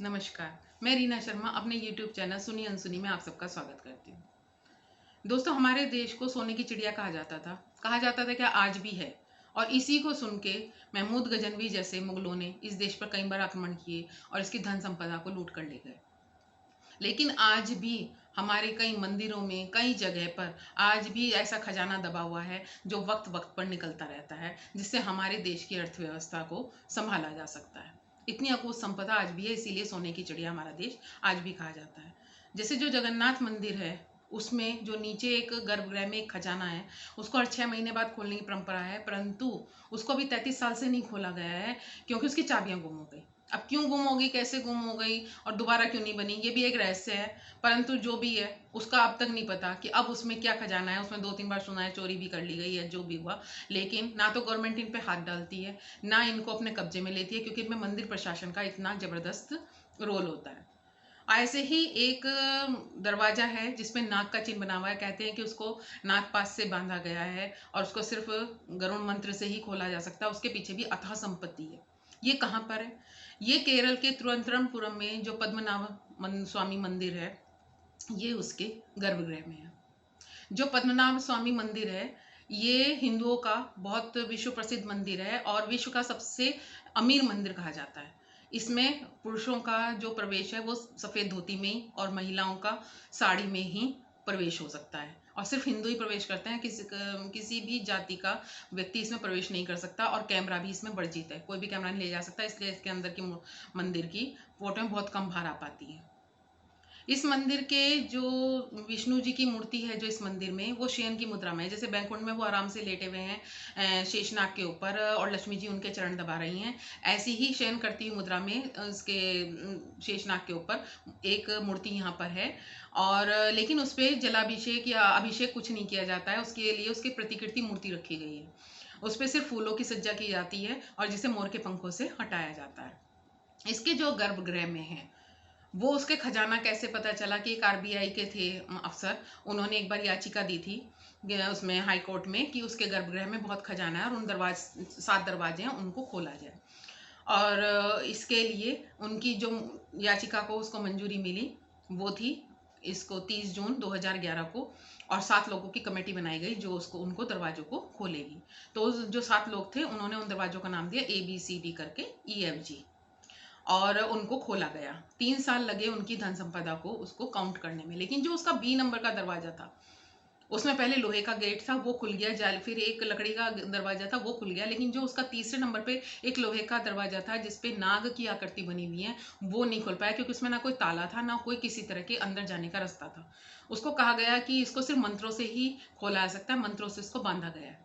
नमस्कार। मैं रीना शर्मा अपने YouTube चैनल सुनी अनसुनी में आप सबका स्वागत करती हूँ। दोस्तों, हमारे देश को सोने की चिड़िया कहा जाता था, क्या आज भी है। और इसी को सुन के महमूद गजनवी जैसे मुगलों ने इस देश पर कई बार आक्रमण किए और इसकी धन संपदा को लूट कर ले गए। लेकिन आज भी हमारे कई मंदिरों में, कई जगह पर आज भी ऐसा खजाना दबा हुआ है जो वक्त वक्त पर निकलता रहता है, जिससे हमारे देश की अर्थव्यवस्था को संभाला जा सकता है। इतनी अकूत संपदा आज भी है, इसीलिए सोने की चिड़िया हमारा देश आज भी कहा जाता है। जैसे जो जगन्नाथ मंदिर है, उसमें जो नीचे एक गर्भगृह में एक खजाना है, उसको हर 6 महीने बाद खोलने की परंपरा है, परंतु उसको अभी 33 साल से नहीं खोला गया है, क्योंकि उसकी चाबियां गुम हो गई। अब क्यों गुम हो गई, कैसे गुम हो गई और दोबारा क्यों नहीं बनी, ये भी एक रहस्य है। परंतु जो भी है, उसका अब तक नहीं पता कि अब उसमें क्या खजाना है। उसमें 2-3 बार सुना है चोरी भी कर ली गई है, जो भी हुआ। लेकिन ना तो गवर्नमेंट इन पे हाथ डालती है, ना इनको अपने कब्जे में लेती है, क्योंकि इनमें मंदिर प्रशासन का इतना जबरदस्त रोल होता है। ऐसे ही एक दरवाजा है जिसमें नाग का चिन्ह बना हुआ है। कहते हैं कि उसको नाग पास से बांधा गया है और उसको सिर्फ गरुण मंत्र से ही खोला जा सकता है। उसके पीछे भी अथाह संपत्ति है। ये कहाँ पर है? ये केरल के तिरुवनंतपुरम में जो पद्मनाभ स्वामी मंदिर है, ये उसके गर्भगृह में है। जो पद्मनाभ स्वामी मंदिर है, ये हिंदुओं का बहुत विश्व प्रसिद्ध मंदिर है और विश्व का सबसे अमीर मंदिर कहा जाता है। इसमें पुरुषों का जो प्रवेश है वो सफ़ेद धोती में और महिलाओं का साड़ी में ही प्रवेश हो सकता है। और सिर्फ हिंदू ही प्रवेश करते हैं, किसी भी जाति का व्यक्ति इसमें प्रवेश नहीं कर सकता। और कैमरा भी इसमें वर्जित है, कोई भी कैमरा नहीं ले जा सकता। इसलिए इसके अंदर की मंदिर की फोटो में बहुत कम बाहर आ पाती है। इस मंदिर के जो विष्णु जी की मूर्ति है जो इस मंदिर में, वो शयन की मुद्रा में है। जैसे बैकुंठ में वो आराम से लेटे हुए हैं शेषनाग के ऊपर और लक्ष्मी जी उनके चरण दबा रही हैं, ऐसी ही शयन करती हुई मुद्रा में उसके शेषनाग के ऊपर एक मूर्ति यहाँ पर है। और लेकिन उस पर जलाभिषेक या अभिषेक कुछ नहीं किया जाता है। उसके लिए उसकी प्रतिकृति मूर्ति रखी गई है। उस पर सिर्फ फूलों की सज्जा की जाती है और जिसे मोर के पंखों से हटाया जाता है। इसके जो गर्भगृह में है, वो उसके खजाना कैसे पता चला कि एक आरबीआई के थे अफसर, उन्होंने एक बार याचिका दी थी उसमें हाई कोर्ट में कि उसके गर्भगृह में बहुत खजाना है और उन 7 दरवाजे हैं, उनको खोला जाए। और इसके लिए उनकी जो याचिका को उसको मंजूरी मिली, वो थी इसको 30 जून 2011 को। और 7 लोगों की कमेटी बनाई गई जो उसको उनको दरवाजों को खोलेगी। तो जो 7 लोग थे, उन्होंने उन दरवाजों का नाम दिया ABCD करके, EFG। और उनको खोला गया। 3 साल लगे उनकी धन संपदा को उसको काउंट करने में। लेकिन जो उसका B नंबर का दरवाजा था, उसमें पहले लोहे का गेट था, वो खुल गया। जाल फिर एक लकड़ी का दरवाजा था, वो खुल गया। लेकिन जो उसका तीसरे नंबर पे एक लोहे का दरवाजा था जिसपे नाग की आकृति बनी हुई है, वो नहीं खुल पाया, क्योंकि उसमें ना कोई ताला था, ना कोई किसी तरह के अंदर जाने का रास्ता था। उसको कहा गया कि इसको सिर्फ मंत्रों से ही खोला जा सकता है, मंत्रों से इसको बांधा गया है।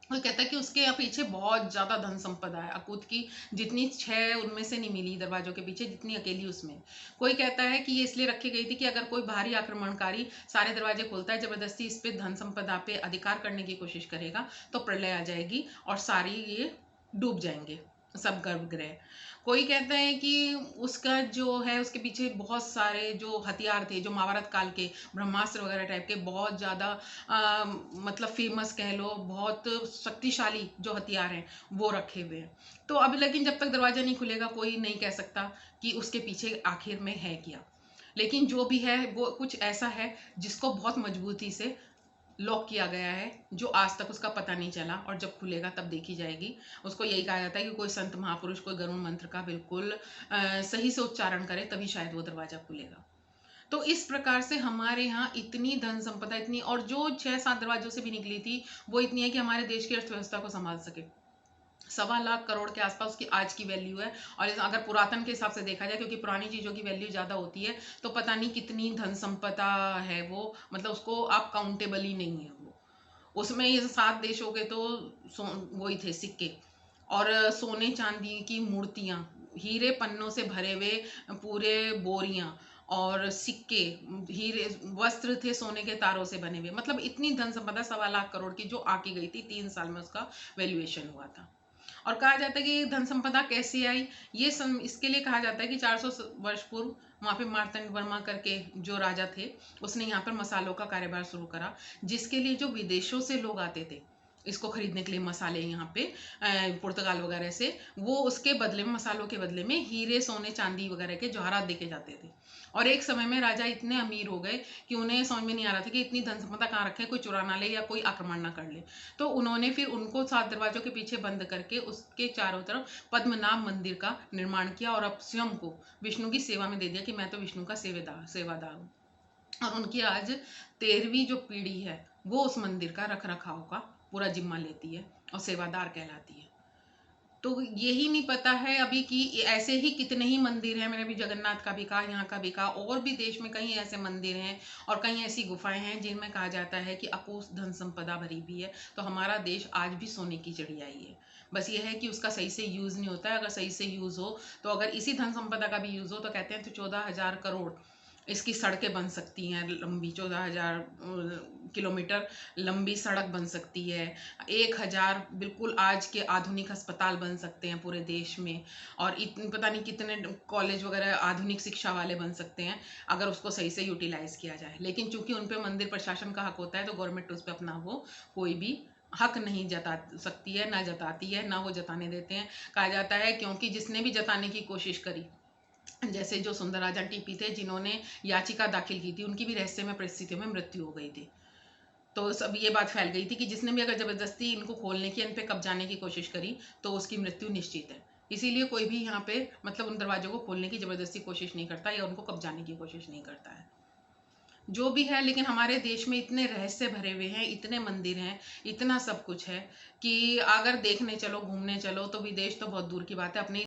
वो कहता है कि उसके पीछे बहुत ज्यादा धन संपदा है अकूत की, जितनी 6 उनमें से नहीं मिली दरवाजों के पीछे, जितनी अकेली उसमें। कोई कहता है कि ये इसलिए रखी गई थी कि अगर कोई बाहरी आक्रमणकारी सारे दरवाजे खोलता है, जबरदस्ती इस पे धन संपदा पे अधिकार करने की कोशिश करेगा, तो प्रलय आ जाएगी और सारी ये डूब जाएंगे, सब गर्भगृह। कोई कहता है कि उसका जो है, उसके पीछे बहुत सारे जो हथियार थे, जो महाभारत काल के ब्रह्मास्त्र वगैरह टाइप के बहुत ज़्यादा मतलब फेमस कह लो, बहुत शक्तिशाली जो हथियार हैं वो रखे हुए हैं। तो अब लेकिन जब तक दरवाजा नहीं खुलेगा, कोई नहीं कह सकता कि उसके पीछे आखिर में है क्या। लेकिन जो भी है वो कुछ ऐसा है जिसको बहुत मजबूती से लॉक किया गया है, जो आज तक उसका पता नहीं चला, और जब खुलेगा तब देखी जाएगी। उसको यही कहा जाता है कि कोई संत महापुरुष कोई गरुण मंत्र का बिल्कुल सही से उच्चारण करे, तभी शायद वो दरवाजा खुलेगा। तो इस प्रकार से हमारे यहाँ इतनी धन संपदा, इतनी, और जो 6-7 दरवाजों से भी निकली थी, वो इतनी है कि हमारे देश की अर्थव्यवस्था को संभाल सके। 1.25 लाख करोड़ के आसपास उसकी आज की वैल्यू है। और अगर पुरातन के हिसाब से देखा जाए, क्योंकि पुरानी चीज़ों की वैल्यू ज़्यादा होती है, तो पता नहीं कितनी धन संपदा है वो, मतलब उसको आप काउंटेबल ही नहीं है वो। उसमें ये 7 देश हो गए तो वही थे सिक्के, और सोने चांदी की मूर्तियां, हीरे पन्नों से भरे हुए पूरे बोरियां, और सिक्के, हीरे वस्त्र थे सोने के तारों से बने हुए। मतलब इतनी धन संपदा 1.25 लाख करोड़ की जो आके गई थी, 3 साल में उसका वैल्यूएशन हुआ था। और कहा जाता है कि धन संपदा कैसे आई, इसके लिए कहा जाता है कि 400 वर्ष पूर्व वहाँ पे मार्तंड वर्मा करके जो राजा थे, उसने यहाँ पर मसालों का कारोबार शुरू करा, जिसके लिए जो विदेशों से लोग आते थे इसको खरीदने के लिए मसाले यहाँ पे पुर्तगाल वगैरह से, वो उसके बदले में, मसालों के बदले में हीरे सोने चांदी वगैरह के जवाहरात देके जाते थे। और एक समय में राजा इतने अमीर हो गए कि उन्हें समझ में नहीं आ रहा था कि इतनी धन संपदा कहाँ रखे, कोई चुरा ना ले या कोई आक्रमण ना कर ले। तो उन्होंने फिर उनको 7 दरवाजों के पीछे बंद करके उसके चारों तरफ पद्मनाभ मंदिर का निर्माण किया और अब स्वयं को विष्णु की सेवा में दे दिया कि मैं तो विष्णु का सेवादार हूँ। और उनकी आज 13वीं जो पीढ़ी है वो उस मंदिर का रख रखाव का पूरा जिम्मा लेती है और सेवादार कहलाती है। तो यही नहीं पता है अभी कि ऐसे ही कितने ही मंदिर हैं। मैंने अभी जगन्नाथ का भी कहा, यहाँ का भी कहा, और भी देश में कई ऐसे मंदिर हैं और कई ऐसी गुफाएं हैं जिनमें कहा जाता है कि अपूर्व धन संपदा भरी भी है। तो हमारा देश आज भी सोने की चिड़िया ही है। बस ये है कि उसका सही से यूज़ नहीं होता है। अगर सही से यूज़ हो तो, अगर इसी धन संपदा का भी यूज़ हो तो कहते हैं तो 14,000 करोड़ इसकी सड़कें बन सकती हैं, लंबी 14,000 किलोमीटर लंबी सड़क बन सकती है। 1,000 बिल्कुल आज के आधुनिक अस्पताल बन सकते हैं पूरे देश में, और पता नहीं कितने कॉलेज वगैरह आधुनिक शिक्षा वाले बन सकते हैं अगर उसको सही से यूटिलाइज किया जाए। लेकिन चूंकि उन पे मंदिर प्रशासन का हक होता है तो गवर्नमेंट उस पर अपना वो कोई भी हक नहीं जता सकती है, ना जताती है, ना वो जताने देते हैं। कहा जाता है क्योंकि जिसने भी जताने की कोशिश करी, जैसे जो सुंदरराजन टीपी थे जिन्होंने याचिका दाखिल की थी, उनकी भी रहस्यमय परिस्थितियों में मृत्यु हो गई थी। तो सब ये बात फैल गई थी कि जिसने भी अगर जबरदस्ती इनको खोलने की, इन पे कब्जाने की कोशिश करी तो उसकी मृत्यु निश्चित है। इसीलिए कोई भी यहाँ पे मतलब उन दरवाजों को खोलने की जबरदस्ती कोशिश नहीं करता या उनको कब्जाने की कोशिश नहीं करता है। जो भी है, लेकिन हमारे देश में इतने रहस्य भरे हुए हैं, इतने मंदिर हैं, इतना सब कुछ है कि अगर देखने चलो, घूमने चलो तो विदेश तो बहुत दूर की बात है, अपने